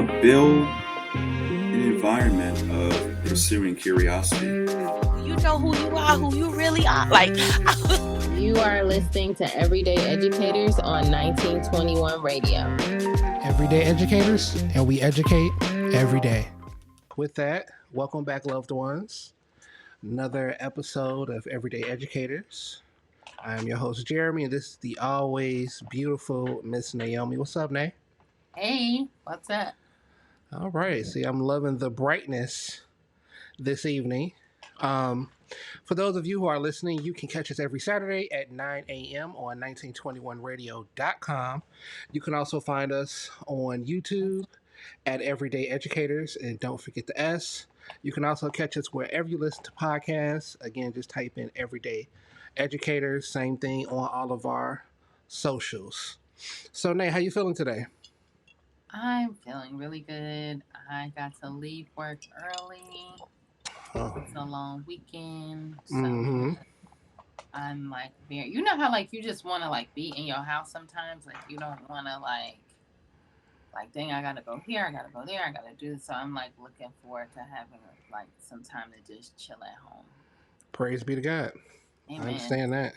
build an environment of pursuing curiosity. You know who you are, who you really are. Like, you are listening to Everyday Educators on 1921 Radio. Everyday Educators, and we educate every day. With that, welcome back, loved ones. Another episode of Everyday Educators. I'm your host, Jeremy, and this is the always beautiful Miss Naomi. What's up, Nay? Hey, what's up? All right. See, I'm loving the brightness this evening. For those of you who are listening, you can catch us every Saturday at 9 a.m. on 1921radio.com. You can also find us on YouTube at Everyday Educators, and don't forget the S. You can also catch us wherever you listen to podcasts. Again, just type in Everyday Educators. Same thing on all of our socials. So, Nay, how you feeling today? I'm feeling really good. I got to leave work early. It's a long weekend, so I'm like very. You know how like you just want to like be in your house sometimes, like you don't want to like dang, I gotta go here, I gotta go there, I gotta do this. So I'm like looking forward to having like some time to just chill at home. Praise be to God. Amen. I understand that.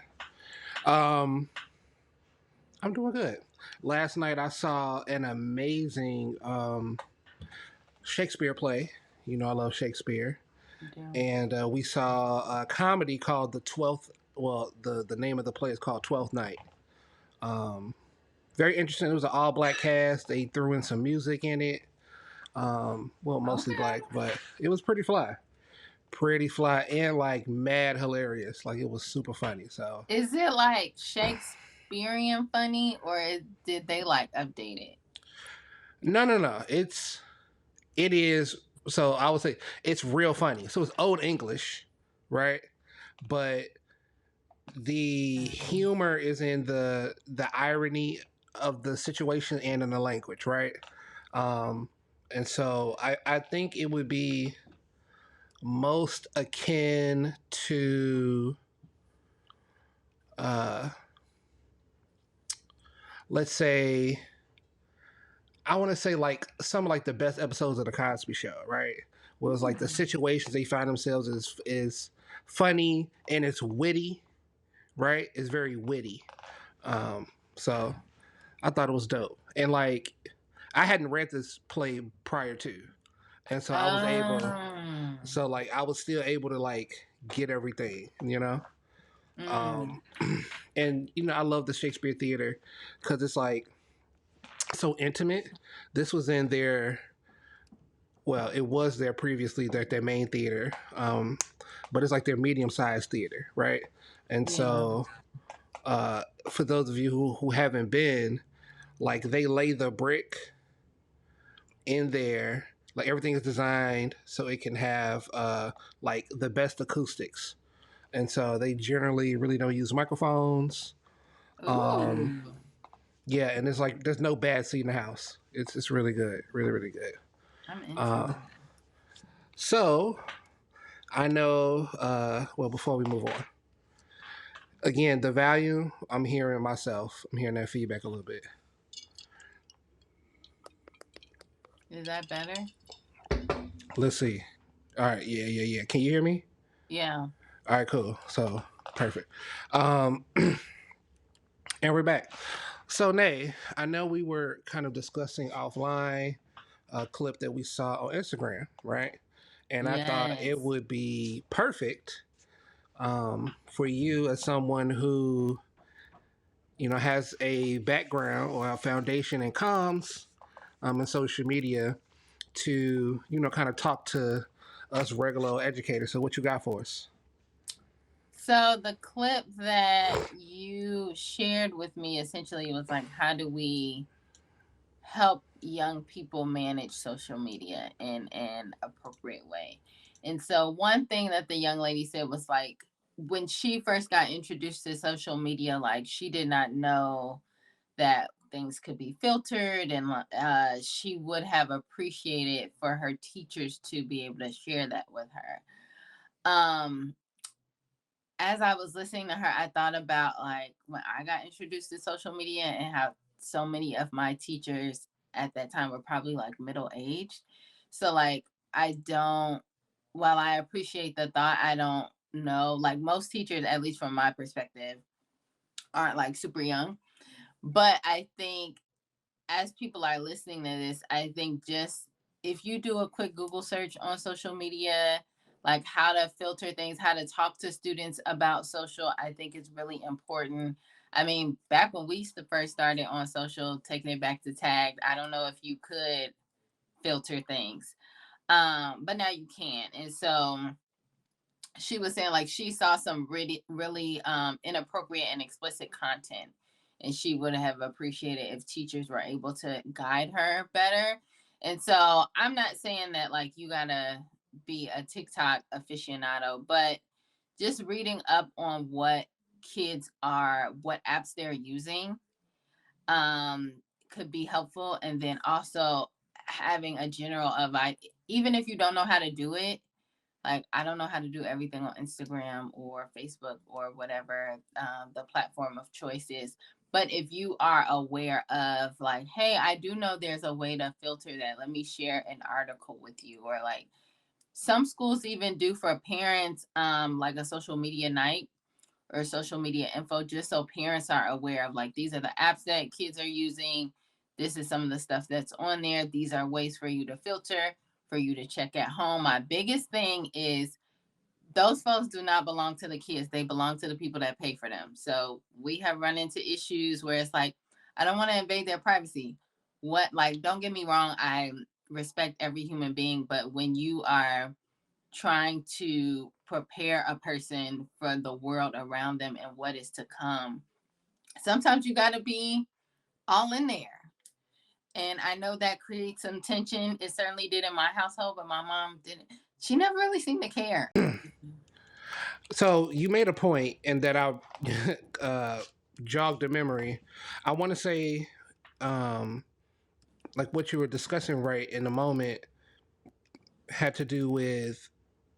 I'm doing good. Last night I saw an amazing Shakespeare play. You know I love Shakespeare. And we saw a comedy called The 12th. Well, the name of the play is called 12th Night. Very interesting. It was an all-black cast. They threw in some music in it. Mostly black, but it was pretty fly. Pretty fly and like mad hilarious. Like it was super funny. So is it like Shakespearean funny or did they like update it? No. It is. So I would say it's real funny. So it's old English, right? But the humor is in the irony of the situation and in the language, right? And so I think it would be most akin to let's say I want to say like some like the best episodes of the Cosby Show, right? Where it's like the situations they find themselves is funny and it's witty, right? It's very witty. So I thought it was dope. And like I hadn't read this play prior to. And so I was able so like I was still able to like get everything, you know? And you know, I love the Shakespeare Theater because it's like so intimate. This was in their it was there previously, their main theater, but it's like their medium-sized theater, right? And so for those of you who haven't been, like they lay the brick in there, like everything is designed so it can have like the best acoustics, and so they generally really don't use microphones. Yeah, and it's like there's no bad seat in the house. It's really good, really good. I'm into it. So I know. Before we move on, again, the value I'm hearing myself. I'm hearing that feedback a little bit. Is that better? Let's see. All right. Yeah. Can you hear me? Yeah. All right. Cool. So perfect. And we're back. So, Nay, I know we were kind of discussing offline a clip that we saw on Instagram, right? And I thought it would be perfect for you as someone who, you know, has a background or a foundation in comms in social media to, you know, kind of talk to us regular educators. So what you got for us? So the clip that you shared with me essentially was like, how do we help young people manage social media in an appropriate way? And so one thing that the young lady said was like, when she first got introduced to social media, like she did not know that things could be filtered, and she would have appreciated for her teachers to be able to share that with her. As I was listening to her, I thought about like when I got introduced to social media and how so many of my teachers at that time were probably like middle aged. So like I don't, while I appreciate the thought, I don't know. Like most teachers, at least from my perspective, aren't like super young. But I think as people are listening to this, I think just if you do a quick Google search on social media, like how to filter things, how to talk to students about social, I think it's really important. I mean, back when we used to first started on social, taking it back to tagged, I don't know if you could filter things. But now you can. And so she was saying like she saw some really inappropriate and explicit content, and she would have appreciated if teachers were able to guide her better. And so I'm not saying that like you gotta be a TikTok aficionado, but just reading up on what what apps they're using um could be helpful. And then also having a general of even if you don't know how to do it, like I don't know how to do everything on Instagram or Facebook or whatever the platform of choice is. But if you are aware of like, hey, I do know there's a way to filter that. Let me share an article with you. Or like some schools even do for parents, like a social media night or social media info, just so parents are aware of like, these are the apps that kids are using. This is some of the stuff that's on there. These are ways for you to filter, for you to check at home. My biggest thing is those folks do not belong to the kids. They belong to the people that pay for them. So we have run into issues where it's like, I don't want to invade their privacy. Like, don't get me wrong. I respect every human being, but when you are trying to prepare a person for the world around them and what is to come, sometimes you got to be all in there. And I know that creates some tension. It certainly did in my household, but my mom didn't. She never really seemed to care. So you made a point, and that I jogged the memory. I want to say, like what you were discussing right in the moment had to do with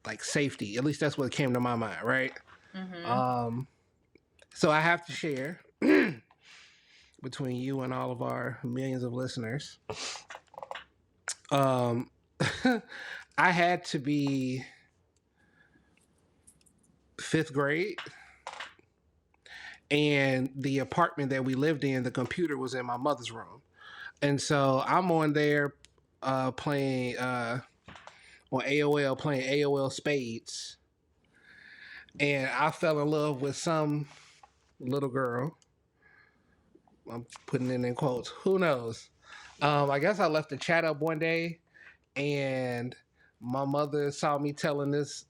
like safety. At least that's what came to my mind, right? Mm-hmm. So I have to share between you and all of our millions of listeners. I had to be fifth grade, and the apartment that we lived in, the computer was in my mother's room, and so I'm on there playing on AOL, playing AOL Spades, and I fell in love with some little girl. I'm putting it in quotes. Who knows? I guess I left the chat up one day, and my mother saw me telling this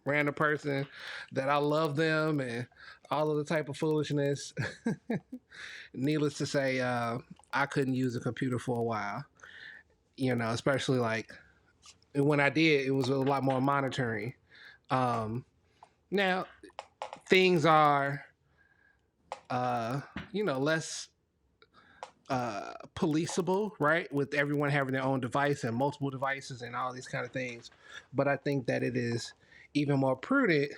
random person that I love them and all of the type of foolishness. Needless to say, I couldn't use a computer for a while. Especially like when I did, it was a lot more monitoring. Now things are, less policeable, right? With everyone having their own device and multiple devices and all these kind of things. But I think that it is even more prudent,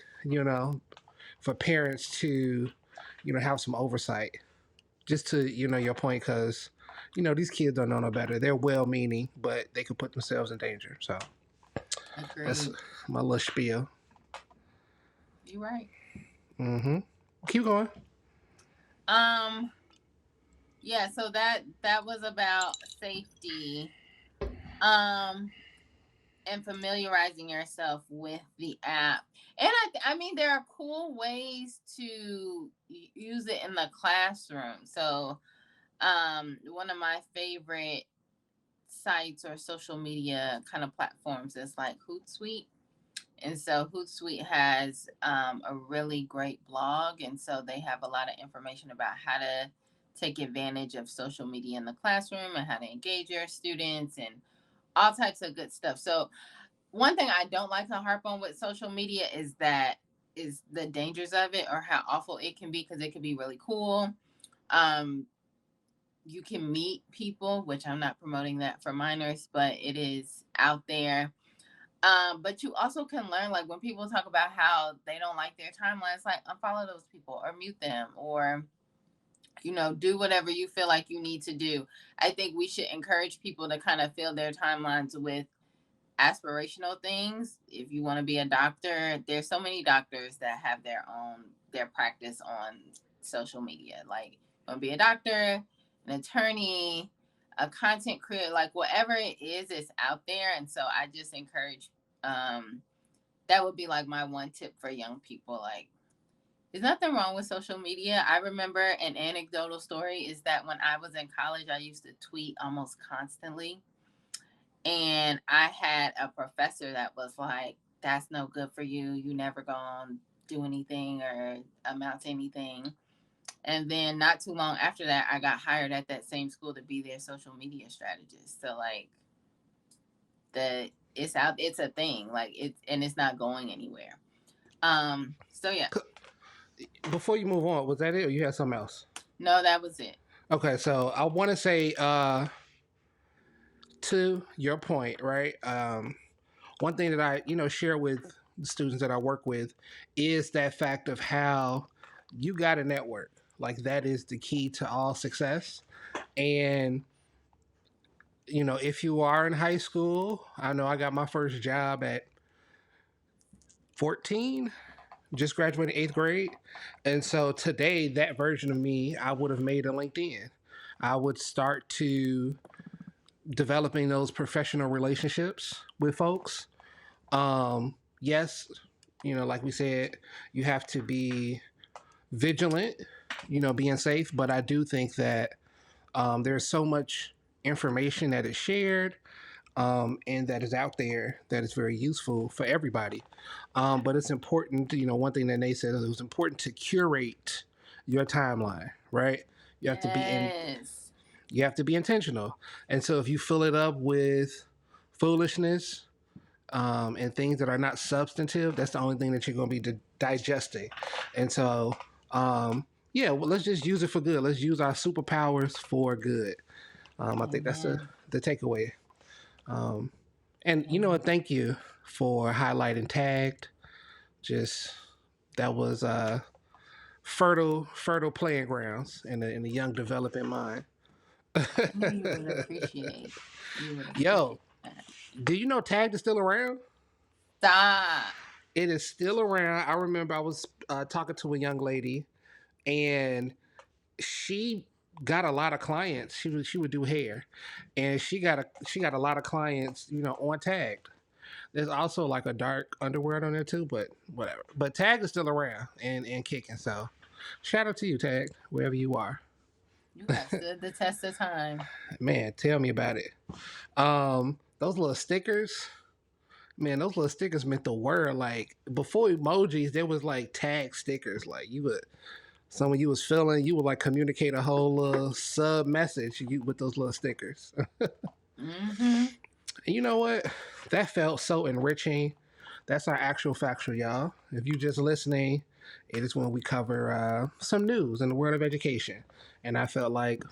for parents to, have some oversight. Just to, your point, because, these kids don't know no better. They're well-meaning, but they could put themselves in danger. So that's my little spiel. You're right. Mm-hmm. Keep going. Yeah, so that was about safety. And familiarizing yourself with the app. And I mean, there are cool ways to use it in the classroom. So, one of my favorite sites or social media kind of platforms is like Hootsuite. And so Hootsuite has a really great blog. And so they have a lot of information about how to take advantage of social media in the classroom and how to engage your students and all types of good stuff. So one thing I don't like to harp on with social media is the dangers of it, or how awful it can be, because it can be really cool. You can meet people, which I'm not promoting that for minors, but it is out there. But you also can learn, like when people talk about how they don't like their timelines, like unfollow those people or mute them, or do whatever you feel like you need to do. I think we should encourage people to kind of fill their timelines with aspirational things. If you want to be a doctor, there's so many doctors that have their practice on social media. Like, you want to be a doctor, an attorney, a content creator, like whatever it is, it's out there. And so I just encourage, that would be like my one tip for young people. Like, there's nothing wrong with social media. I remember an anecdotal story is that when I was in college, I used to tweet almost constantly. And I had a professor that was like, that's no good for you. You never gonna do anything or amount to anything. And then not too long after that, I got hired at that same school to be their social media strategist. So like it's a thing. Like it's not going anywhere. So yeah. Before you move on, was that it or you had something else? No, that was it. Okay, so I want to say to your point, right? One thing that I, share with the students that I work with is that fact of how you got to network. Like that is the key to all success. And if you are in high school, I know I got my first job at 14, just graduated 8th grade. And so today, that version of me, I would have made a LinkedIn. I would start to developing those professional relationships with folks. Yes, like we said, you have to be vigilant, being safe. But I do think that there's so much information that is shared and that is out there that is very useful for everybody. But it's important, one thing that Nate said, it was important to curate your timeline, right? You have to be you have to be intentional. And so if you fill it up with foolishness and things that are not substantive, that's the only thing that you're going to be digesting. And so, let's just use it for good. Let's use our superpowers for good. I think that's the takeaway. And thank you for highlighting Tagged. Just that was fertile playing grounds in the young developing mind. You would appreciate. Yo, do you know Tagged is still around? Stop. It is still around. I remember I was talking to a young lady, and she got a lot of clients. She would do hair, and she got a lot of clients, on Tagged. There's also like a dark underworld on there too, but whatever. But Tagged is still around and kicking. So shout out to you, Tagged, wherever you are. You have stood the test of time. Man, tell me about it. Those little stickers, man, those little stickers meant the world. Like before emojis, there was like tag stickers. Like someone you was feeling, you would like communicate a whole little sub message with those little stickers. Mm-hmm. And you know what? That felt so enriching. That's our actual factual, y'all. If you're just listening, it is when we cover some news in the world of education. And I felt like,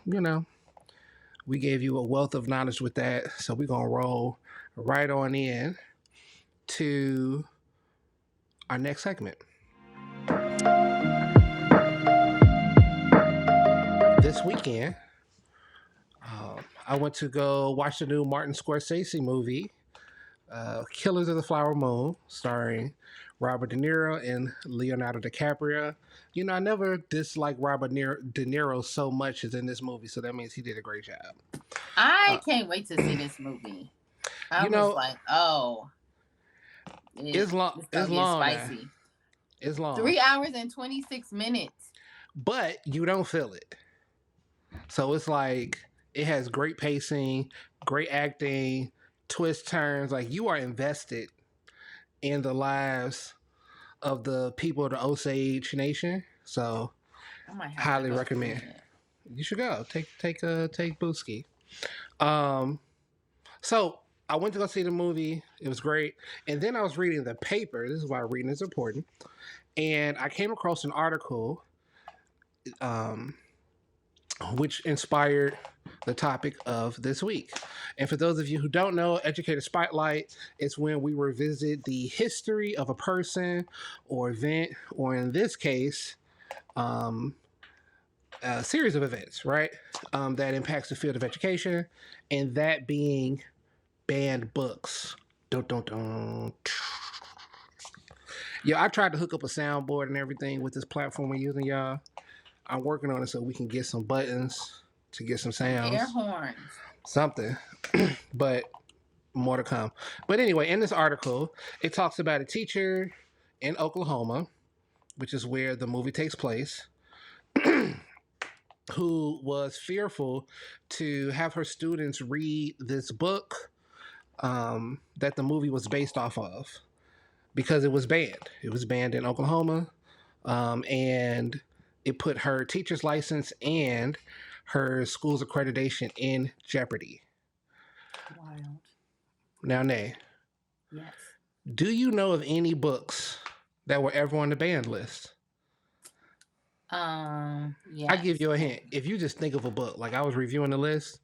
we gave you a wealth of knowledge with that. So we're going to roll right on in to our next segment. This weekend, I went to go watch the new Martin Scorsese movie, Killers of the Flower Moon, starring Robert De Niro and Leonardo DiCaprio. I never disliked Robert De Niro so much as in this movie, so that means he did a great job. I can't wait to see this movie. I was like, it's long. It's long. Spicy. It's long. 3 hours and 26 minutes. But you don't feel it. So it's like it has great pacing, great acting, twist turns. Like you are invested in the lives of the people of the Osage Nation. So highly recommend. You should go. Take Booski. So I went to go see the movie. It was great. And then I was reading the paper. This is why reading is important. And I came across an article which inspired the topic of this week. And for those of you who don't know, Educator Spotlight is when we revisit the history of a person or event, or in this case, a series of events, right? That impacts the field of education, and that being banned books. Dun, dun, dun. Yeah, I tried to hook up a soundboard and everything with this platform we're using, y'all. I'm working on it so we can get some buttons to get some sounds, Air horns. something. But more to come. But anyway, in this article, it talks about a teacher in Oklahoma, which is where the movie takes place, who was fearful to have her students read this book that the movie was based off of because it was banned. It was banned in Oklahoma, and it put her teacher's license and her school's accreditation in jeopardy. Wild. Now, Nay, Yes. do you know of any books that were ever on the banned list? Yes. I give you a hint. If you just think of a book, like I was reviewing the list,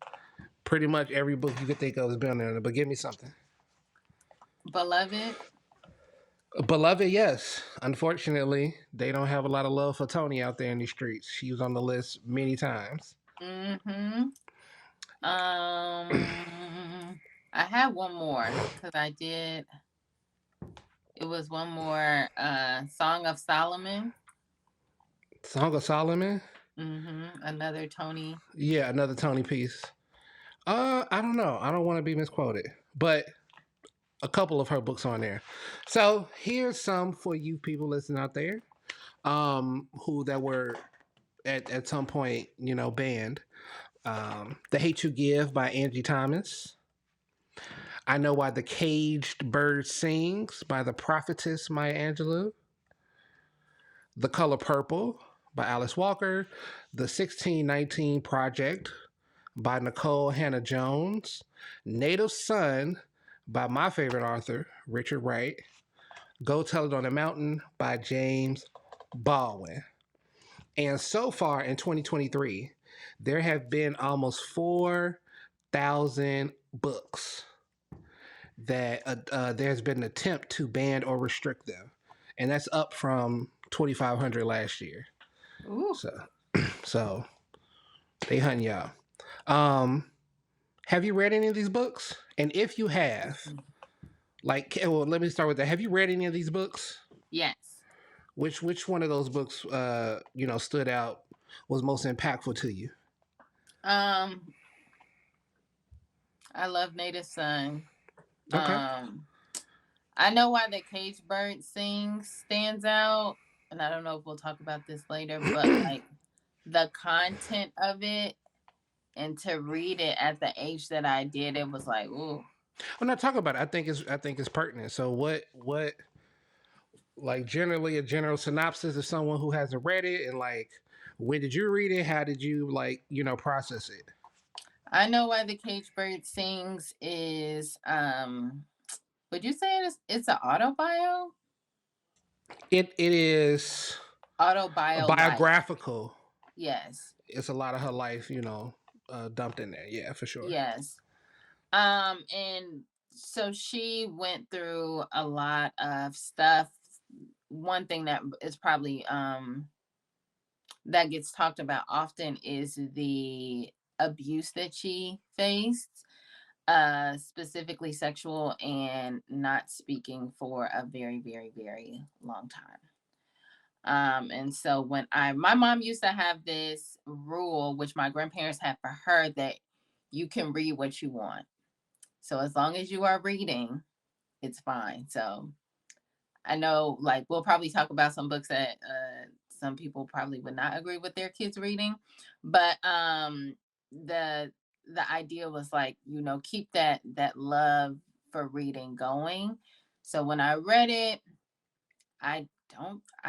pretty much every book you could think of has been on there. But give me something. Beloved. Beloved, yes. Unfortunately, they don't have a lot of love for Tony out there in the streets. She was on the list many times. Mm-hmm. I have one more because I did. It was one more. Song of Solomon. Song of Solomon? Mm-hmm. Another Tony. Yeah, another Tony piece. I don't know. I don't want to be misquoted, but a couple of her books on there. So here's some for you people listening out there, who that were at some point, banned. The Hate You Give by Angie Thomas. I Know Why the Caged Bird Sings by the prophetess Maya Angelou. The Color Purple by Alice Walker. The 1619 Project by Nicole Hannah Jones. Native Son by my favorite author, Richard Wright. Go Tell It on the Mountain by James Baldwin. And so far in 2023, there have been almost 4,000 books that there's been an attempt to ban or restrict them. And that's up from 2,500 last year. Ooh. So they hunt y'all. Have you read any of these books? And if you have, let me start with that. Have you read any of these books? Yes. Which one of those books, stood out, was most impactful to you? I love Native Son. Okay. I Know Why the Caged Bird Sings stands out, and I don't know if we'll talk about this later, but like the content of it, and to read it at the age that I did, it was like, ooh. Well, not talk about it. I think it's pertinent. So what like generally a general synopsis of someone who hasn't read it, and like when did you read it? How did you process it? I Know Why the Caged Bird Sings is would you say it's an autobio? It is biographical. Yes. It's a lot of her life, dumped in there. Yeah, for sure. Yes. And so she went through a lot of stuff. One thing that is probably that gets talked about often is the abuse that she faced, specifically sexual, and not speaking for a very, very, very long time. And so when my mom used to have this rule, which my grandparents had for her, that you can read what you want. So as long as you are reading, it's fine. So I know, like, we'll probably talk about some books that some people probably would not agree with their kids reading, but the idea was like, keep that love for reading going. So when I read it, I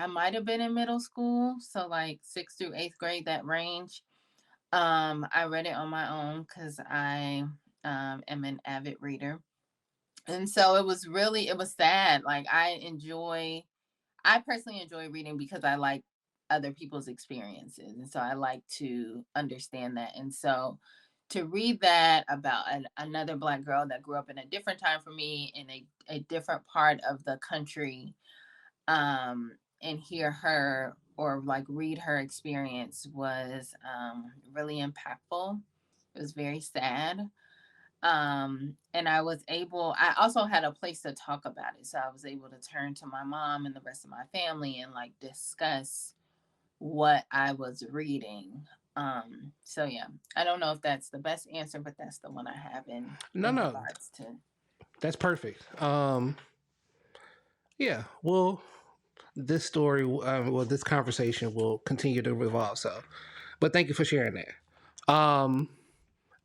might have been in middle school, so like 6th through 8th grade, that range. I read it on my own because I am an avid reader. And so it was sad. Like I personally enjoy reading because I like other people's experiences. And so I like to understand that. And so to read that about another Black girl that grew up in a different time for me, in a different part of the country, and hear her or like read her experience was really impactful. It was very sad. And I also had a place to talk about it. So I was able to turn to my mom and the rest of my family and like discuss what I was reading. So yeah, I don't know if that's the best answer, but that's the one I have in No, regards to. that's perfect. Yeah, well, this story, this conversation will continue to revolve. So, but thank you for sharing that.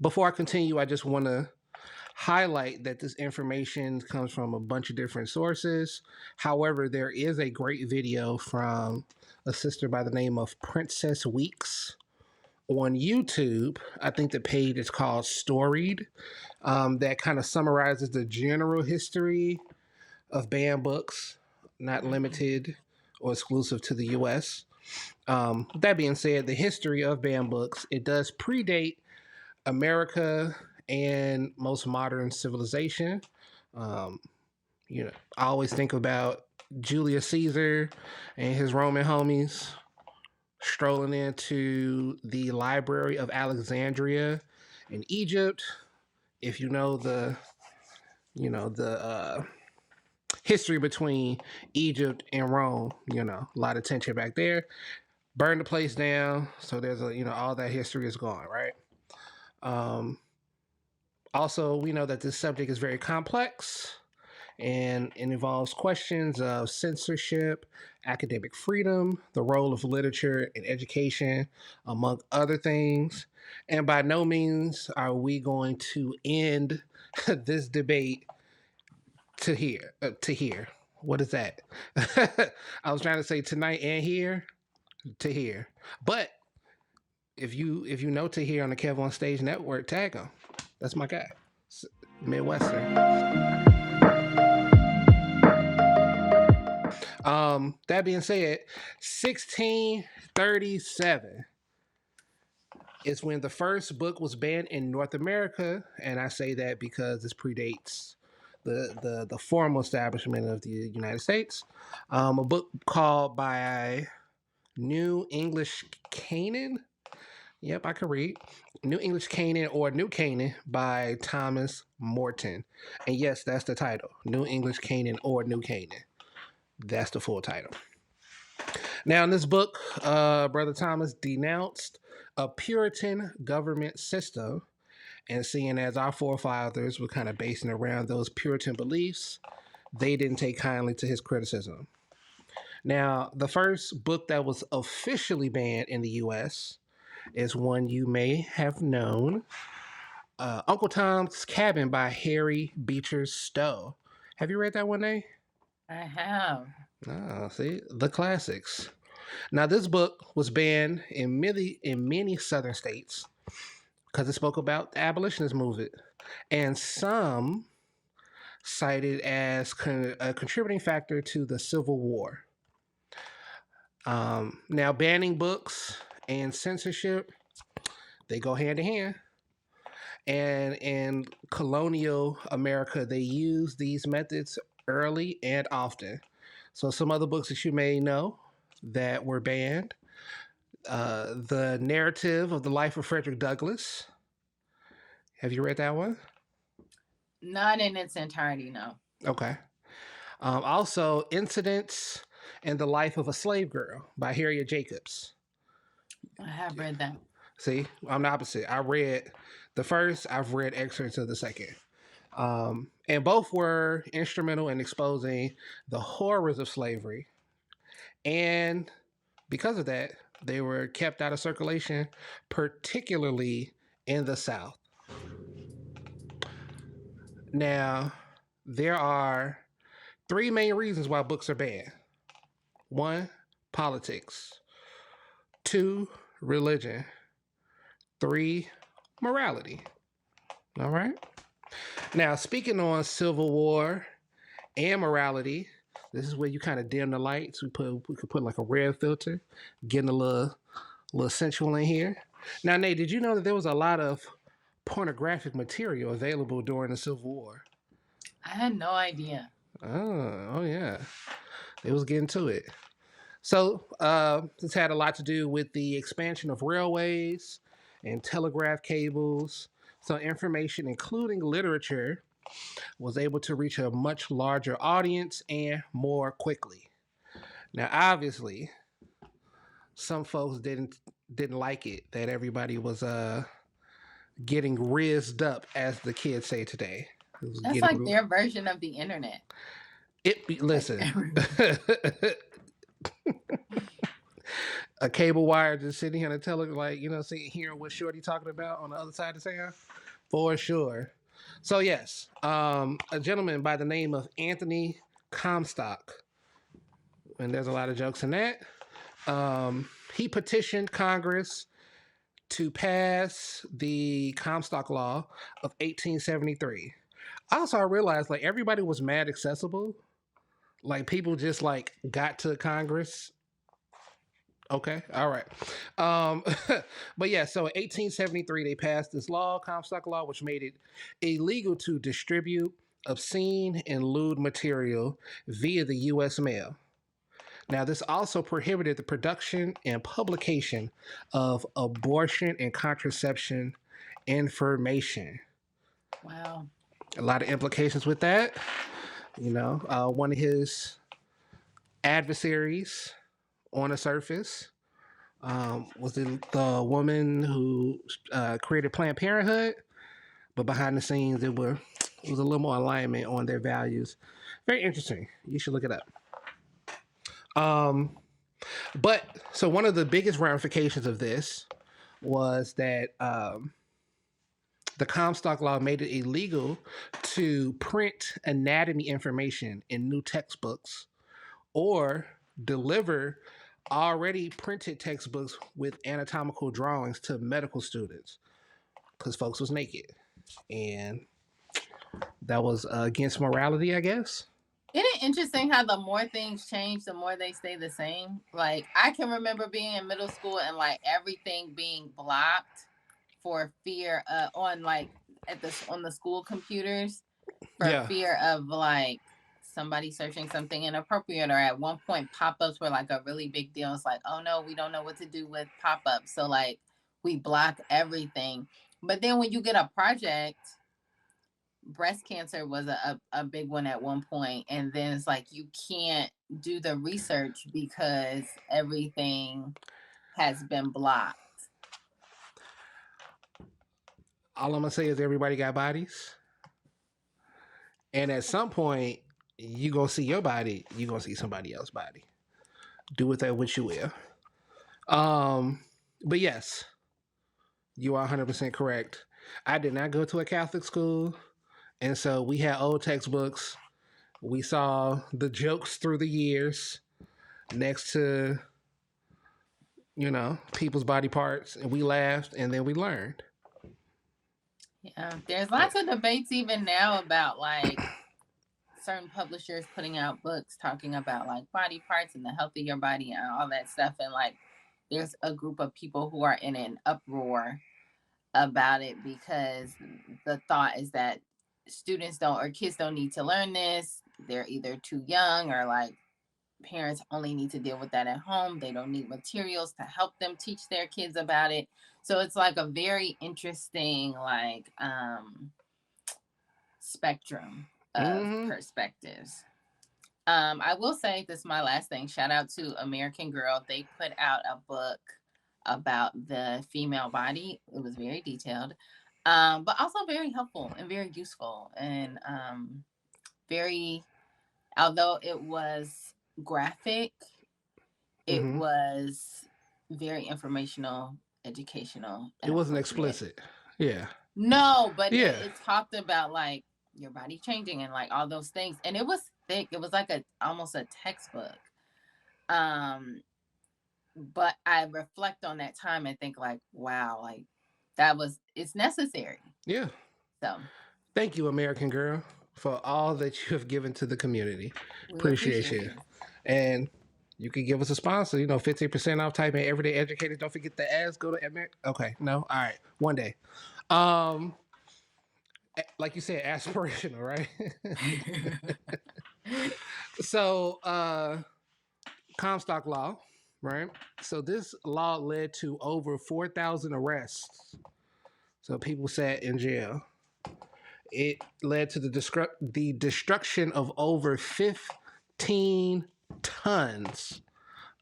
Before I continue, I just want to highlight that this information comes from a bunch of different sources. However, there is a great video from a sister by the name of Princess Weeks on YouTube. I think the page is called Storied. That kind of summarizes the general history of banned books, not limited or exclusive to the U.S. That being said, the history of banned books, it does predate America and most modern civilization. You know, I always think about Julius Caesar and his Roman homies strolling into the Library of Alexandria in Egypt. If you know the history between Egypt and Rome, a lot of tension back there. Burn the place down, so there's all that history is gone, right? Also, we know that this subject is very complex and it involves questions of censorship, academic freedom, the role of literature in education, among other things. And by no means are we going to end this debate to here. What is that? I was trying to say tonight and here to here. But if you know Tahir on the Kev on Stage Network, tag him. That's my guy. Midwestern. That being said, 1637 is when the first book was banned in North America, and I say that because this predates the formal establishment of the United States. A book called by New English Canaan. Yep, I can read. New English Canaan or New Canaan by Thomas Morton. And yes, that's the title. New English Canaan or New Canaan. That's the full title. Now, in this book, Brother Thomas denounced a Puritan government system. And seeing as our forefathers were kind of basing around those Puritan beliefs, they didn't take kindly to his criticism. Now, the first book that was officially banned in the U.S. is one you may have known, Uncle Tom's Cabin by Harry Beecher Stowe. Have you read that one, Nate? I have. Oh, see, the classics. Now, this book was banned in many southern states because it spoke about the abolitionist movement, and some cited as a contributing factor to the Civil War. Now, banning books and censorship, they go hand in hand. And in colonial America, they used these methods early and often. So some other books that you may know that were banned. The Narrative of the Life of Frederick Douglass. Have you read that one? Not in its entirety, no. Okay. Also, Incidents in the Life of a Slave Girl by Harriet Jacobs. I have read that. See, I'm the opposite. I read the first, I've read excerpts of the second. And both were instrumental in exposing the horrors of slavery. And because of that, they were kept out of circulation, particularly in the South. Now, there are 3 main reasons why books are banned. 1, politics. 2, religion. 3, morality. All right. Now, speaking on Civil War and morality, this is where you kind of dim the lights. We could put like a red filter, getting a little sensual in here. Now, Nate, did you know that there was a lot of pornographic material available during the Civil War? I had no idea. Oh yeah. They was getting to it. So this had a lot to do with the expansion of railways and telegraph cables. So information, including literature, was able to reach a much larger audience and more quickly. Now, obviously, some folks didn't like it that everybody was getting rizzed up, as the kids say today. It was That's like their version of the internet. Listen. A cable wire just sitting here and telling, like, hearing what Shorty talking about on the other side of town, for sure. So yes, a gentleman by the name of Anthony Comstock, and there's a lot of jokes in that. He petitioned Congress to pass the Comstock Law of 1873. Also, I realized like everybody was mad accessible. Like people just like got to Congress. Okay, all right. But yeah, so in 1873 they passed this law, Comstock Law, which made it illegal to distribute obscene and lewd material via the U.S. mail. Now, this also prohibited the production and publication of abortion and contraception information. Wow. A lot of implications with that. One of his adversaries on the surface was the woman who created Planned Parenthood, but behind the scenes, it was a little more alignment on their values. Very interesting. You should look it up. But so one of the biggest ramifications of this was that the Comstock Law made it illegal to print anatomy information in new textbooks or deliver already printed textbooks with anatomical drawings to medical students because folks was naked. And that was against morality, I guess. Isn't it interesting how the more things change, the more they stay the same? Like, I can remember being in middle school and like everything being blocked for fear on the school computers for fear of like somebody searching something inappropriate, or at one point pop-ups were like a really big deal. It's like, oh no, we don't know what to do with pop-ups, so like we block everything. But then when you get a project, breast cancer was a big one at one point, and then it's like you can't do the research because everything has been blocked. All I'm gonna say is everybody got bodies, and at some point you gonna see your body, you gonna see somebody else's body. Do with that what you will. But yes, you are 100% correct. I did not go to a Catholic school. And so we had old textbooks. We saw the jokes through the years next to, people's body parts. And we laughed and then we learned. Yeah, there's lots of debates even now about like certain publishers putting out books talking about like body parts and the health of your body and all that stuff. And like there's a group of people who are in an uproar about it because the thought is that kids don't need to learn this. They're either too young or like parents only need to deal with that at home. They don't need materials to help them teach their kids about it. So it's like a very interesting like spectrum of perspectives. I will say this is my last thing. Shout out to American Girl. They put out a book about the female body. It was very detailed. But also very helpful and very useful and although it was graphic, it was very informational, educational. It wasn't explicit. Yeah. No, but it talked about like your body changing and like all those things. And it was thick. It was like almost a textbook. But I reflect on that time and think like, wow, like it's necessary. Yeah. So thank you, American Girl, for all that you have given to the community. Appreciate you. And you can give us a sponsor, 15% off. Type in Everyday Educators. Don't forget the ads. Go to America. Okay. No. All right. One day. Like you said, aspirational, right? So, Comstock law, right? So this law led to over 4,000 arrests. So people sat in jail. It led to the destruction of over 15 tons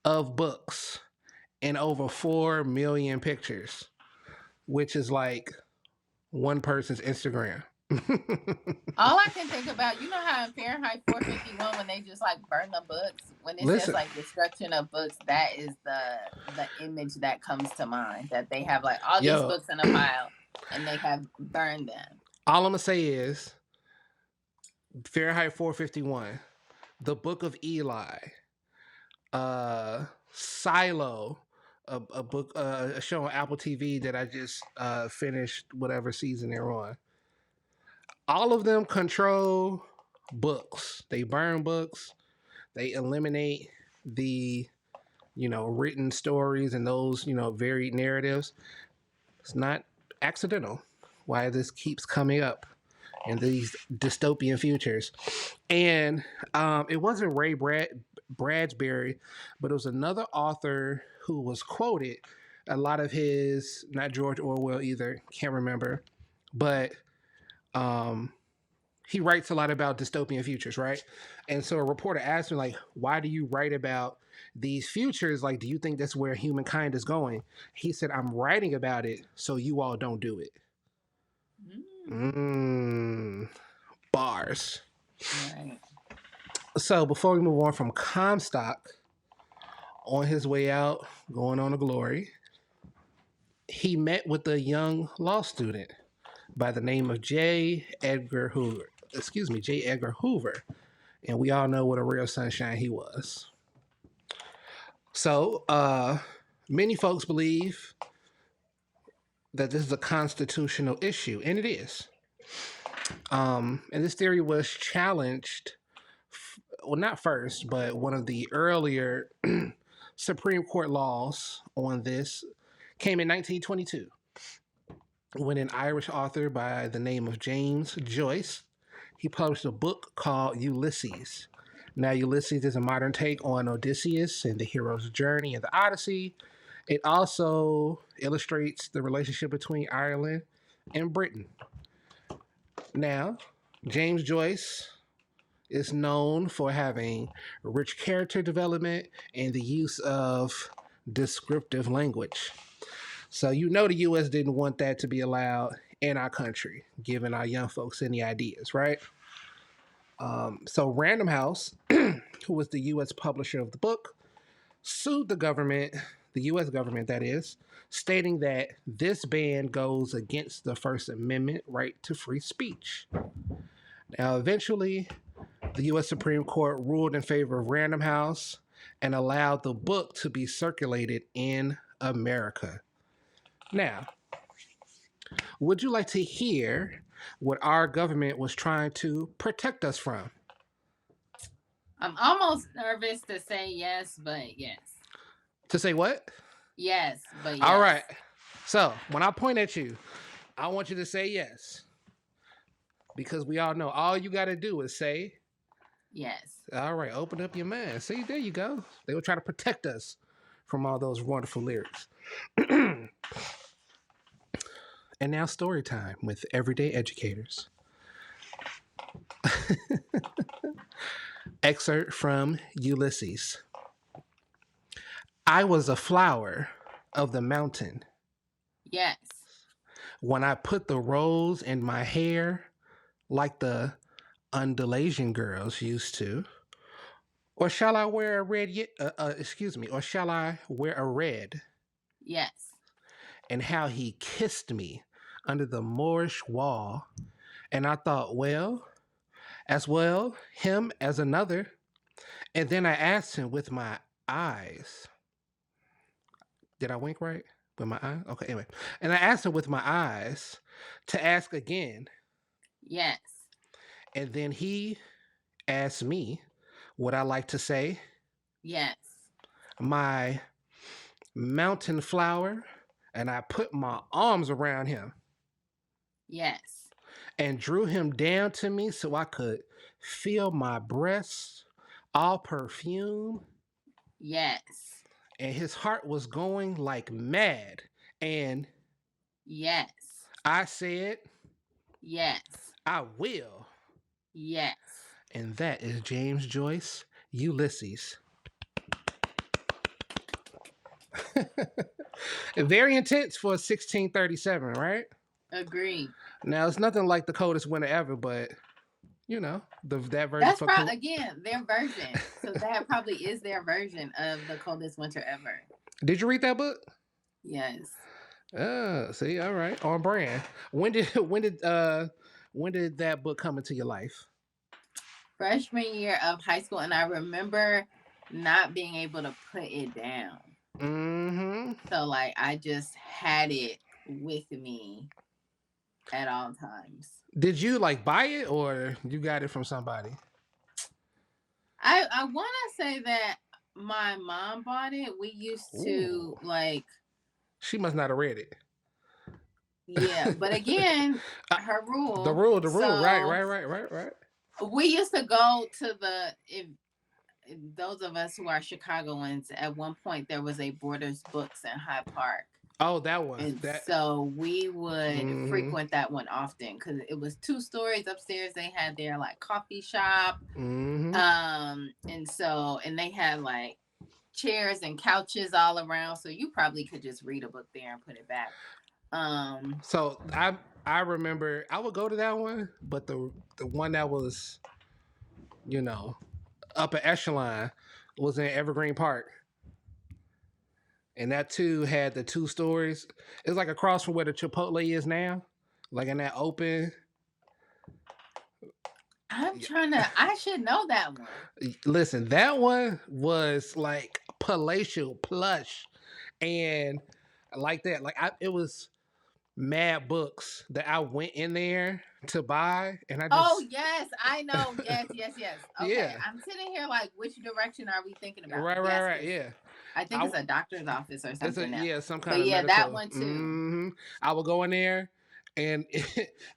of books and over 4 million pictures, which is like one person's Instagram. All I can think about, you know how in Fahrenheit 451, when they just like burn the books, when it says like destruction of books, that is the image that comes to mind. That they have like all these books in a pile and they have burned them. All I'm gonna say is Fahrenheit 451, the Book of Eli, Silo, a book, a show on Apple TV that I just finished whatever season they're on. All of them control books. They burn books. They eliminate the, written stories and those, varied narratives. It's not accidental why this keeps coming up in these dystopian futures. And it wasn't Ray Bradbury, but it was another author who was quoted. A lot of his, not George Orwell either, can't remember, but he writes a lot about dystopian futures, right? And so a reporter asked him, like, why do you write about these futures? Like, do you think that's where humankind is going? He said, I'm writing about it so you all don't do it. Bars. Right. So before we move on from Comstock, on his way out, going on to glory, he met with a young law student by the name of J. Edgar Hoover. And we all know what a real sunshine he was. So many folks believe that this is a constitutional issue, and it is. And this theory was challenged, well, not first, but one of the earlier Supreme Court laws on this came in 1922 when an Irish author by the name of James Joyce, he published a book called Ulysses. Now, Ulysses is a modern take on Odysseus and the hero's journey in the Odyssey. It also illustrates the relationship between Ireland and Britain. Now, James Joyce is known for having rich character development and the use of descriptive language. So the U.S. didn't want that to be allowed in our country, giving our young folks any ideas, right? So Random House, who was the U.S. publisher of the book, sued the government, the U.S. government that is, stating that this ban goes against the First Amendment right to free speech. Now, eventually, the U.S. Supreme Court ruled in favor of Random House and allowed the book to be circulated in America. Now, would you like to hear what our government was trying to protect us from? I'm almost nervous to say yes, but yes. To say what? Yes, but yes. All right. So when I point at you, I want you to say yes. Because we all know all you got to do is say yes. All right. Open up your mind. See, there you go. They were trying to protect us from all those wonderful lyrics. And now story time with Everyday Educators. Excerpt from Ulysses. I was a flower of the mountain. Yes. When I put the rose in my hair, like the Undulation girls used to. Or shall I wear a red? Or shall I wear a red? Yes. And how he kissed me under the Moorish wall. And I thought, well, him as another. And then I asked him with my eyes. Did I wink right? With my eye? Okay, anyway. And I asked him with my eyes to ask again. Yes. And then he asked me, would I like to say? Yes. My mountain flower. And I put my arms around him. Yes. And drew him down to me so I could feel my breasts all perfume Yes. And his heart was going like mad. And Yes. I said, Yes. I will. Yes. And that is James Joyce, Ulysses. Very intense for 1637, right? Agree. Now, it's nothing like the coldest winter ever, but, you know, that version That's for probably, again, their version. So that probably is their version of the coldest winter ever. Did you read that book? Yes. See, all right, on brand. When did that book come into your life? Freshman year of high school, and I remember not being able to put it down. Mm-hmm. So like I just had it with me at all times. Did you like buy it or you got it from somebody? I want to say that my mom bought it. We used to like. She must not have read it. Yeah, but again, her rule. The rule. So Right. We used to go to if those of us who are Chicagoans, at one point there was a Borders Books in Hyde Park. Oh, that one. And so we would frequent that one often because it was 2 stories upstairs. They had their like coffee shop. Mm-hmm. And they had like chairs and couches all around. So you probably could just read a book there and put it back. So I remember I would go to that one, but the one that was, you know, upper echelon was in Evergreen Park. And that too had the 2 stories. It's like across from where the Chipotle is now, like in that open. I should know that one. Listen, that one was like palatial, plush, and like that. Like it was mad books that I went in there to buy, and I just. Oh yes, I know. Yes. Okay, yeah. I'm sitting here like, which direction are we thinking about? Right. Yeah. I think it's a doctor's office or something. Yeah, some kind of. Yeah, medical. that one too. Mm-hmm. I would go in there, and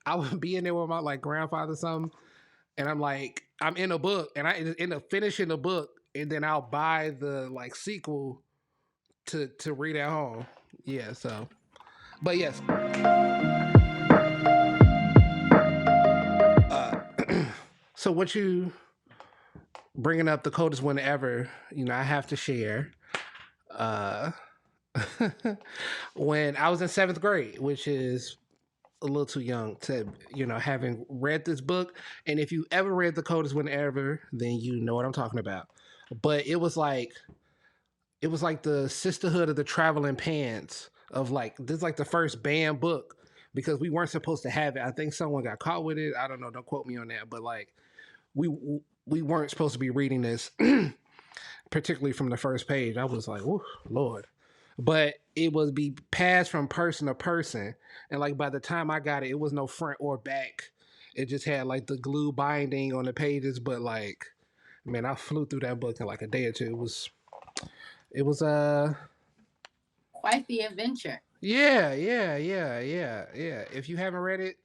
I would be in there with my like grandfather or something, and I'm like, I'm in a book, and I end up finishing the book, and then I'll buy the like sequel to read at home. Yeah, so, but yes. So what you bringing up the coldest winter ever? You know, I have to share. When I was in 7th grade, which is a little too young to, you know, having read this book. And if you ever read The Coldest Winter Ever, then you know what I'm talking about. But it was like the Sisterhood of the Traveling Pants of like, this is like the first banned book because we weren't supposed to have it. I think someone got caught with it. I don't know. Don't quote me on that. But like, we weren't supposed to be reading this, particularly from the first page. I was like, oh, Lord. But it would be passed from person to person. And like by the time I got it, it was no front or back. It just had like the glue binding on the pages. But like, man, I flew through that book in like a day or two. It was quite the adventure. Yeah. If you haven't read it,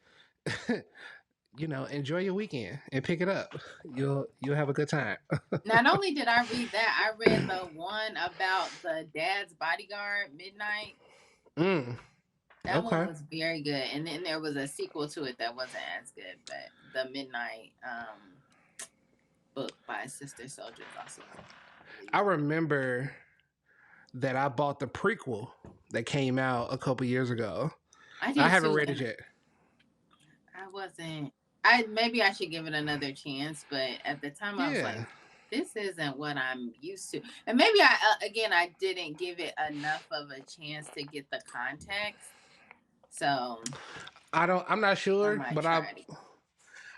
you know, enjoy your weekend and pick it up. You'll have a good time. Not only did I read that, I read the one about the dad's bodyguard, Midnight. That one was very good. And then there was a sequel to it that wasn't as good, but the Midnight book by Sister Soldiers also. I remember that I bought the prequel that came out a couple years ago. I haven't read it yet. I wasn't. Maybe I should give it another chance, but at the time I was like, this isn't what I'm used to. And maybe I didn't give it enough of a chance to get the context. So I'm not sure, but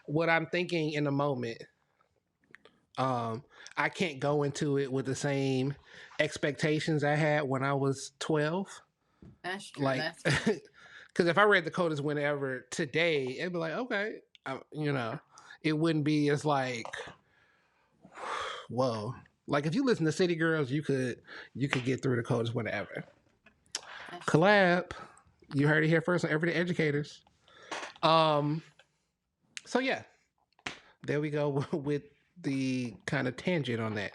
what I'm thinking in the moment, I can't go into it with the same expectations I had when I was 12. That's true. Like, because if I read The Coldest Winter Ever today, it'd be like, okay, you know, it wouldn't be as like, whoa. Like if you listen to City Girls, you could get through The Coldest Winter Ever. Collab. You heard it here first on Everyday Educators. So yeah, there we go with the kind of tangent on that.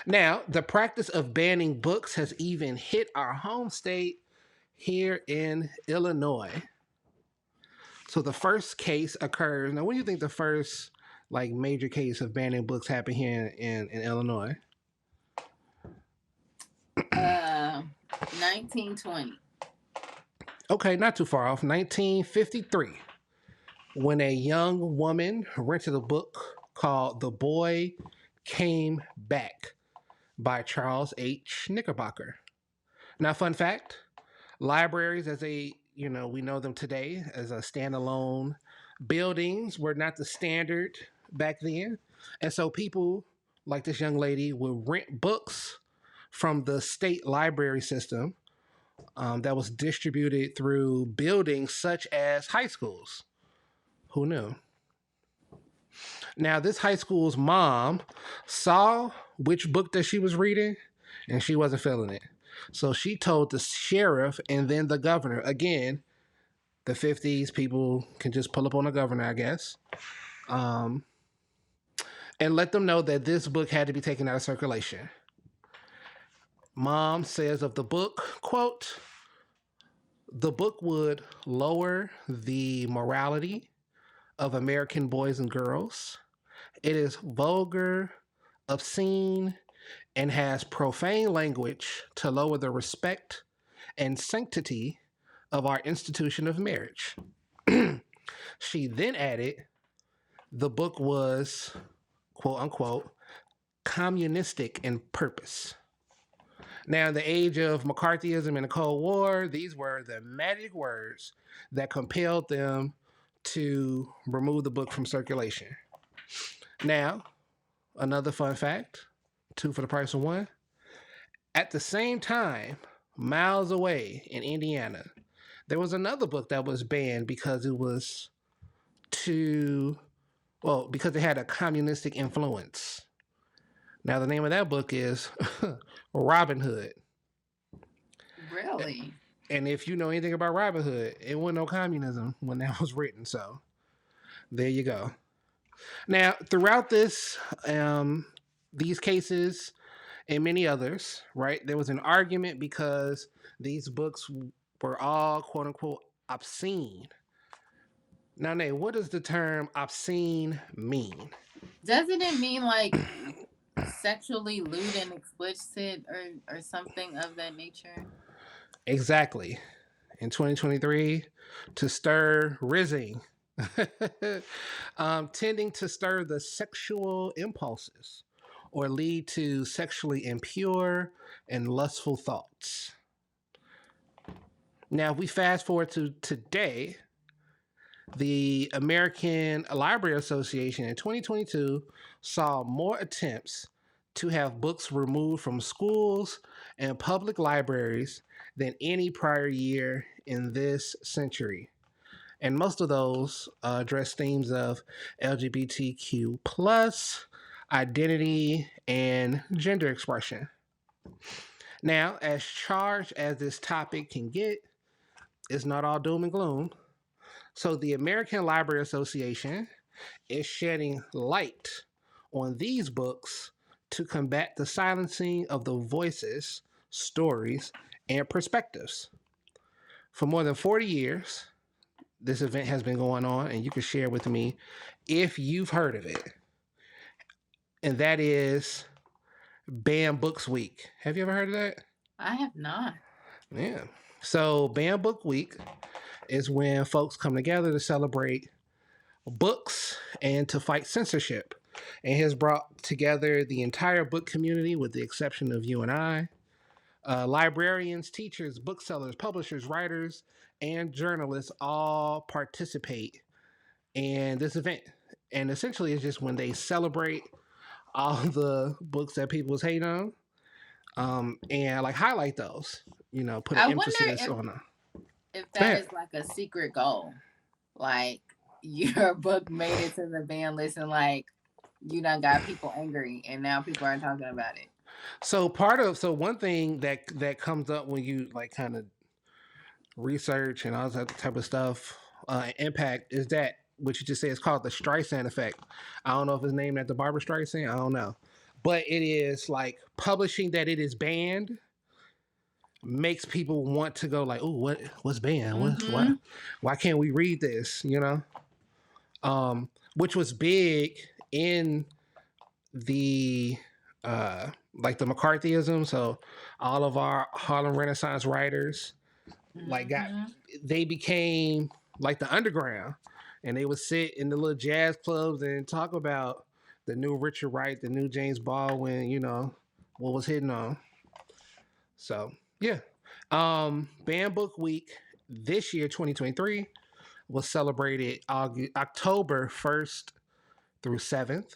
Now, the practice of banning books has even hit our home state here in Illinois. So the first case occurs. Now, when do you think the first like major case of banning books happened here in Illinois? 1920. Okay, not too far off. 1953, when a young woman rented a book called The Boy Came Back by Charles H. Knickerbocker. Now, fun fact, libraries as we know them today as a standalone buildings were not the standard back then. And so people like this young lady would rent books from the state library system that was distributed through buildings such as high schools. Who knew? Now, this high school's mom saw which book that she was reading, and she wasn't feeling it. So she told the sheriff and then the governor. Again, the 50s, people can just pull up on the governor, I guess, and let them know that this book had to be taken out of circulation. Mom says of the book, quote, "The book would lower the morality of American boys and girls. It is vulgar, obscene, and has profane language to lower the respect and sanctity of our institution of marriage." She then added, the book was, quote unquote, communistic in purpose. Now, in the age of McCarthyism and the Cold War, these were the magic words that compelled them to remove the book from circulation. Now, another fun fact, 2 for the price of 1. At the same time, miles away in Indiana, there was another book that was banned because it was because it had a communistic influence. Now, the name of that book is Robin Hood. Really? And if you know anything about Robin Hood, it wasn't no communism when that was written. So there you go. Now, throughout these cases and many others, right, there was an argument because these books were all, quote unquote, obscene. Now, Nate, what does the term obscene mean? Doesn't it mean like sexually lewd and explicit or something of that nature? Exactly. In 2023, to stir rizzing, tending to stir the sexual impulses or lead to sexually impure and lustful thoughts. Now, if we fast forward to today, the American Library Association in 2022 saw more attempts to have books removed from schools and public libraries than any prior year in this century. And most of those address themes of LGBTQ plus, identity, and gender expression. Now, as charged as this topic can get, it's not all doom and gloom. So the American Library Association is shedding light on these books to combat the silencing of the voices, stories, and perspectives. For more than 40 years, this event has been going on, and you can share with me if you've heard of it. And that is Ban Books Week. Have you ever heard of that? I have not. Yeah. So Ban Book Week is when folks come together to celebrate books and to fight censorship. And has brought together the entire book community with the exception of you and I. Librarians, teachers, booksellers, publishers, writers, and journalists all participate in this event. And essentially it's just when they celebrate all the books that people was hating on, and like highlight those, put an emphasis on them. If that is like a secret goal, like your book made it to the ban list and like you done got people angry and now people aren't talking about it. So one thing that comes up when you like kind of research and all that type of stuff, impact is that what you just said is called the Streisand effect. I don't know if it's named after Barbara Streisand. I don't know, but it is like publishing that it is banned makes people want to go like, oh, what's banned? Why can't we read this? You know, which was big in the like the McCarthyism. So all of our Harlem Renaissance writers like they became like the underground, and they would sit in the little jazz clubs and talk about the new Richard Wright, the new James Baldwin, you know, what was hitting on. So yeah. Banned Book Week this year, 2023, was celebrated October 1st through 7th.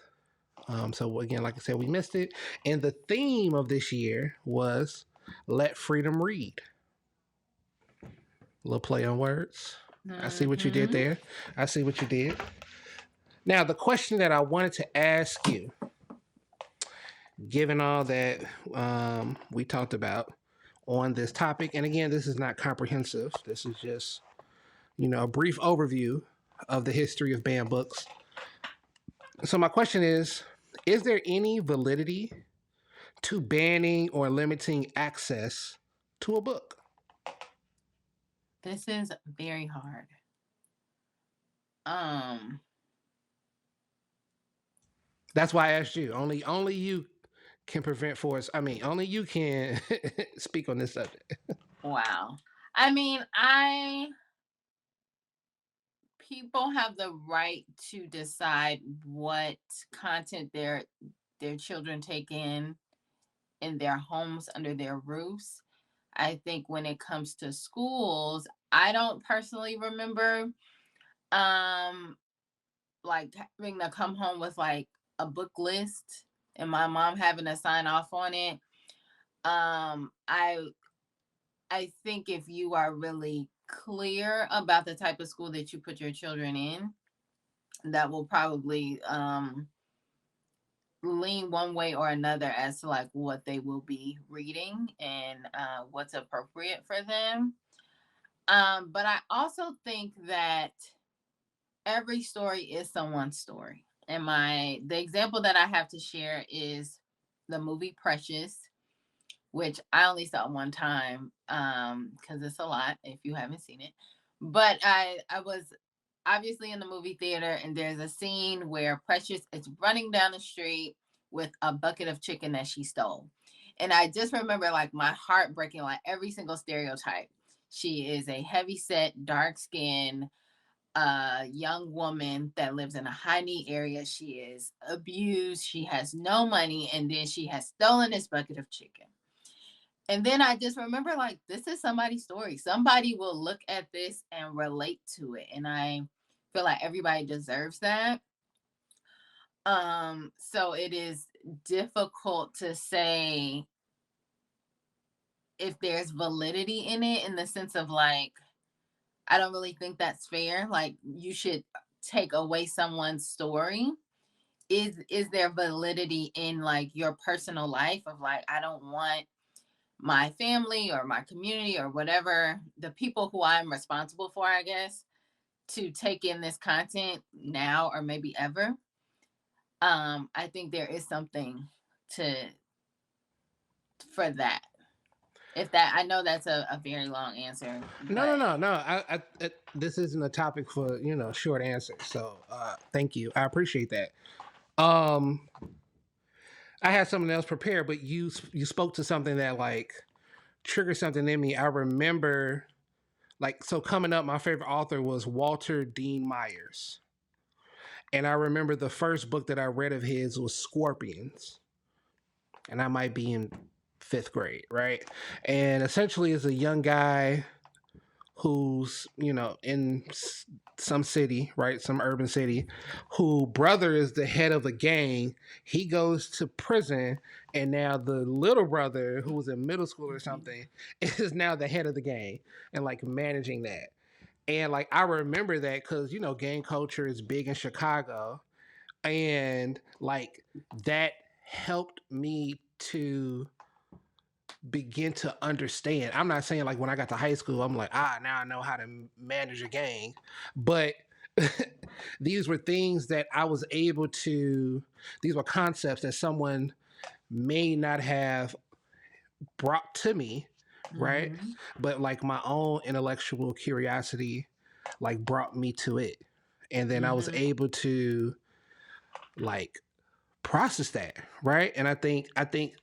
So again, like I said, we missed it. And the theme of this year was Let Freedom Read. A little play on words. I see what you did there. I see what you did. Now, the question that I wanted to ask you, given all that we talked about on this topic, and again, this is not comprehensive. This is just, you know, a brief overview of the history of banned books. So my question is there any validity to banning or limiting access to a book? This is very hard. That's why I asked you. Only you can prevent force. I mean, only you can speak on this subject. Wow. I mean, people have the right to decide what content their children take in their homes under their roofs. I think when it comes to schools, I don't personally remember like having to come home with like a book list and my mom having to sign off on it. I think if you are really clear about the type of school that you put your children in, that will probably lean one way or another as to like what they will be reading and what's appropriate for them. But I also think that every story is someone's story. And the example that I have to share is the movie Precious, which I only saw one time because it's a lot if you haven't seen it. But I was obviously in the movie theater, and there's a scene where Precious is running down the street with a bucket of chicken that she stole. And I just remember like my heart breaking, like every single stereotype. She is a heavy-set, dark-skinned young woman that lives in a high-need area. She is abused. She has no money. And then she has stolen this bucket of chicken. And then I just remember, like, this is somebody's story. Somebody will look at this and relate to it. And I feel like everybody deserves that. So it is difficult to say if there's validity in it, in the sense of like, I don't really think that's fair. Like, you should take away someone's story. Is there validity in like your personal life of like, I don't want my family or my community or whatever, the people who I'm responsible for, I guess, to take in this content now or maybe ever. I think there is something for that. If that, I know that's a very long answer. No. I this isn't a topic for, you know, short answers. So thank you. I appreciate that. I had something else prepared, but you spoke to something that like triggered something in me. I remember, like, so coming up, my favorite author was Walter Dean Myers. And I remember the first book that I read of his was Scorpions. And I might be in 5th grade, right? And essentially it's a young guy who's, you know, in some city, right? Some urban city, who brother is the head of the gang. He goes to prison, and now the little brother, who was in middle school or something, is now the head of the gang and like managing that. And like, I remember that because, you know, gang culture is big in Chicago, and like that helped me to begin to understand. I'm not saying like when I got to high school, I'm like, now I know how to manage a gang. But these were things that I was able to, these were concepts that someone may not have brought to me, right? Mhm. But like my own intellectual curiosity, like brought me to it, and then I was Mhm. able to like process that, right? And I think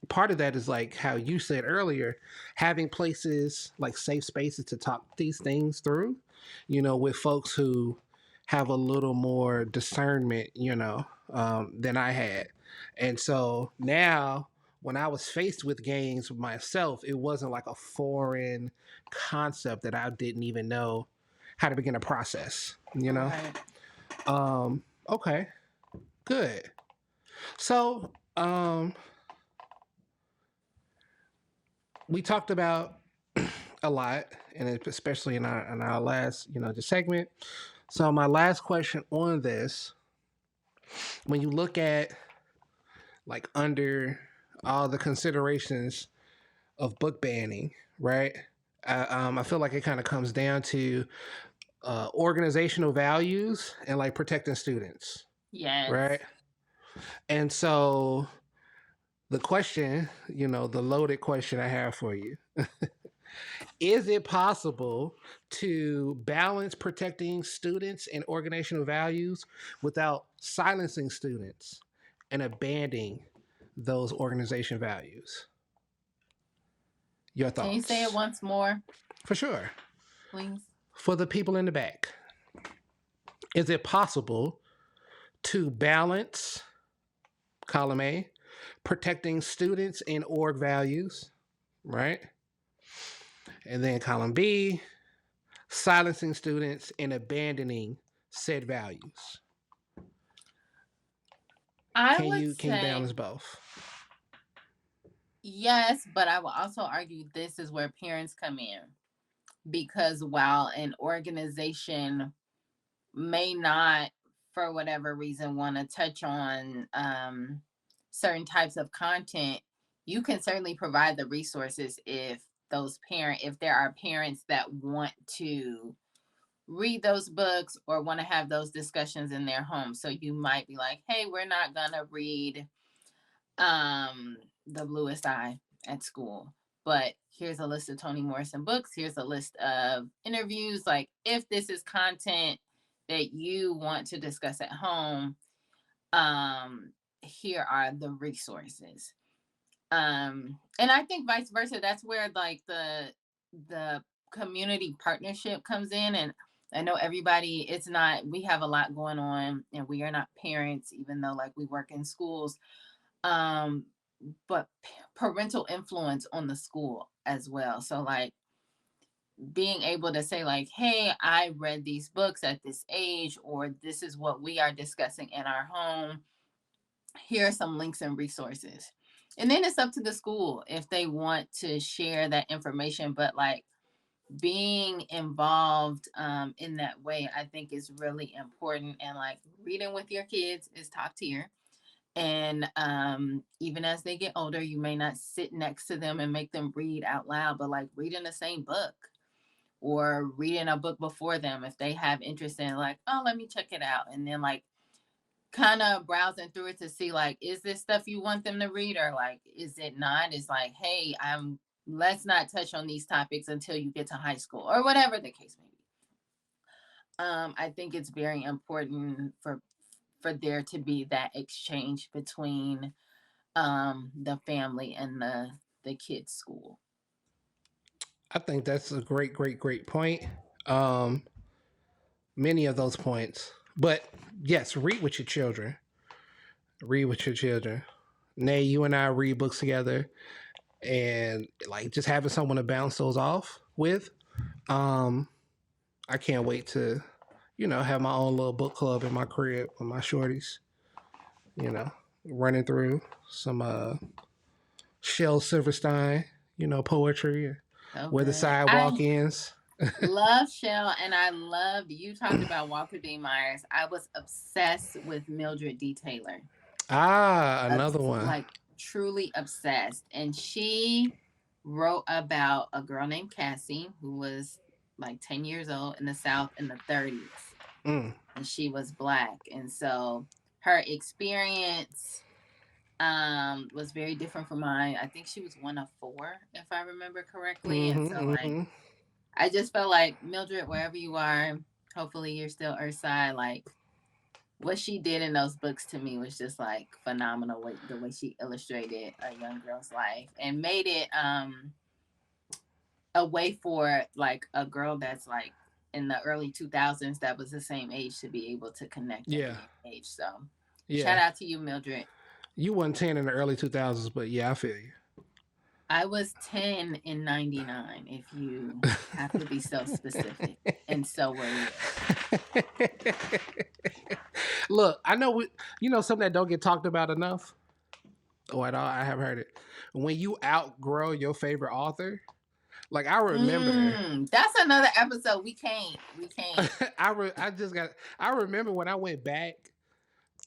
part of that is like how you said earlier, having places like safe spaces to talk these things through, with folks who have a little more discernment, than I had. And so now when I was faced with games myself, it wasn't like a foreign concept that I didn't even know how to begin to process. Right. Okay, good. So, we talked about a lot, and especially in our last, just segment. So, my last question on this: when you look at like under all the considerations of book banning, right? I feel like it kind of comes down to organizational values and like protecting students, Yes. right? And so the question, the loaded question I have for you: is it possible to balance protecting students and organizational values without silencing students and abandoning those organization values? Your Can you say it thoughts? once more, For sure. please? For the people in the back, is it possible to balance, column A, protecting students and org values, right? And then column B, silencing students and abandoning said values. I Can would you say balance both? yes, but I will also argue this is where parents come in, because while an organization may not, for whatever reason, want to touch on certain types of content, you can certainly provide the resources if there are parents that want to read those books or want to have those discussions in their home. So you might be like, hey, we're not gonna read The Bluest Eye at school, but here's a list of Toni Morrison books, here's a list of interviews. Like, if this is content that you want to discuss at home, um here are the resources. And I think vice versa, that's where like the community partnership comes in. And I know everybody, it's not, we have a lot going on and we are not parents, even though like we work in schools. um but parental influence on the school as well. So like being able to say like, hey, I read these books at this age, or this is what we are discussing in our home, here are some links and resources. And then it's up to the school if they want to share that information. But like being involved in that way, I think is really important. And like reading with your kids is top tier. And even as they get older, you may not sit next to them and make them read out loud, but like reading the same book or reading a book before them if they have interest in, like, oh, let me check it out. And then like kind of browsing through it to see like, is this stuff you want them to read, or like is it not? It's like, hey, let's not touch on these topics until you get to high school, or whatever the case may be. I think it's very important for there to be that exchange between the family and the kids school. I think that's a great, great, great point. Um, Many of those points. But yes, read with your children. Read with your children. Nay, you and I read books together, and like just having someone to bounce those off with. Um, I can't wait to, have my own little book club in my crib with my shorties. You know, running through some Shel Silverstein, poetry, So where the good. sidewalk I ends. love Shell, and I loved, you talked about Walter D. Myers. I was obsessed with Mildred D. Taylor. Ah, another one. Like truly obsessed. And she wrote about a girl named Cassie who was like 10 years old in the South in the 30s. Mm. And she was Black. And so her experience was very different from mine. I think she was one of four, if I remember correctly. And so, Mm-hmm, like, mm-hmm. I just felt like Mildred, wherever you are, hopefully you're still Earthside. Like, what she did in those books to me was just like phenomenal. The way she illustrated a young girl's life and made it a way for like a girl that's like in the early 2000s that was the same age to be able to connect at Yeah. any age. So Yeah. shout out to you, Mildred. You weren't 10 in the early 2000s, but yeah, I feel you. I was 10 in 99, if you have to be so specific. And so were you. Look, I know something that don't get talked about enough. Oh, at all, I have heard it. When you outgrow your favorite author, like I remember. That's another episode. We can't. I remember when I went back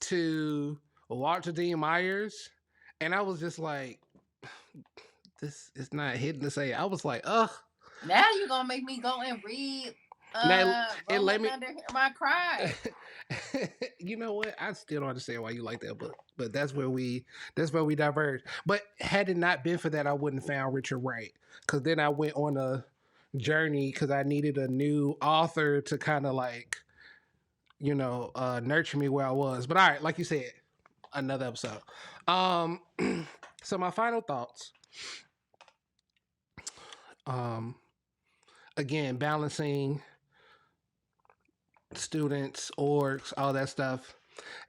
to Walter Dean Myers, and I was just like, this is not hitting the same. I was like, ugh. Now you're gonna make me go and read. It let me under my cry. You know what? I still don't understand why you like that book, but that's where we diverge. But had it not been for that, I wouldn't have found Richard Wright, because then I went on a journey because I needed a new author to kind of like, nurture me where I was. But all right, like you said, another episode. So my final thoughts. Again, balancing students, orgs, all that stuff,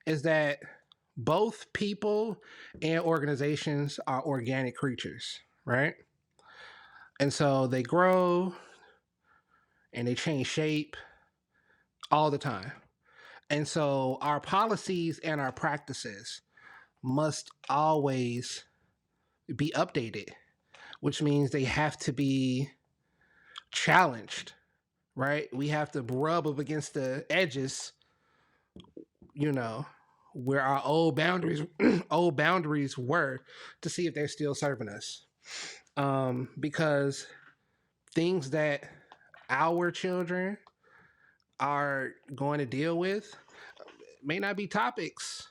is that both people and organizations are organic creatures, right? And so they grow and they change shape all the time. And so our policies and our practices must always be updated, which means they have to be challenged, right? We have to rub up against the edges, where our old boundaries were, to see if they're still serving us. Because things that our children are going to deal with may not be topics,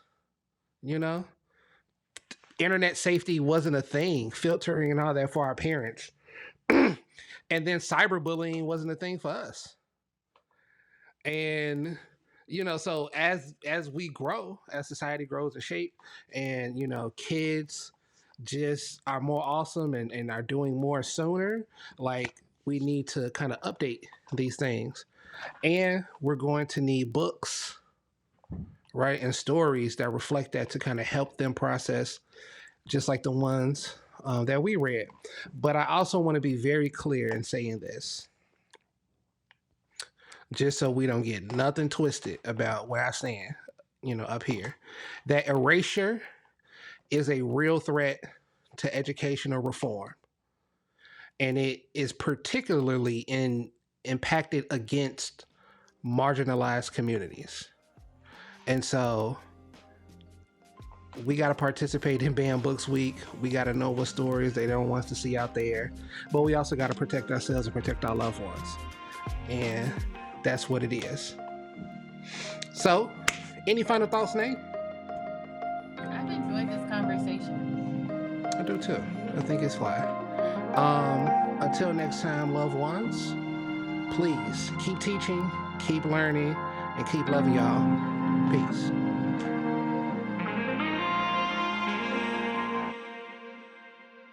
Internet safety wasn't a thing, filtering and all that for our parents. And then cyberbullying wasn't a thing for us. And, so as we grow, as society grows in shape, and, kids just are more awesome and are doing more sooner, like we need to kind of update these things. And we're going to need books, right? And stories that reflect that to kind of help them process, just like the ones that we read. But I also want to be very clear in saying this, just so we don't get nothing twisted about where I stand, up here, that erasure is a real threat to educational reform. And it is particularly impacted against marginalized communities. And so we got to participate in Banned Books Week. We got to know what stories they don't want us to see out there. But we also got to protect ourselves and protect our loved ones. And that's what it is. So, any final thoughts, Nate? I've enjoyed this conversation. I do too. I think it's fly. Until next time, loved ones, please keep teaching, keep learning, and keep loving y'all. Peace.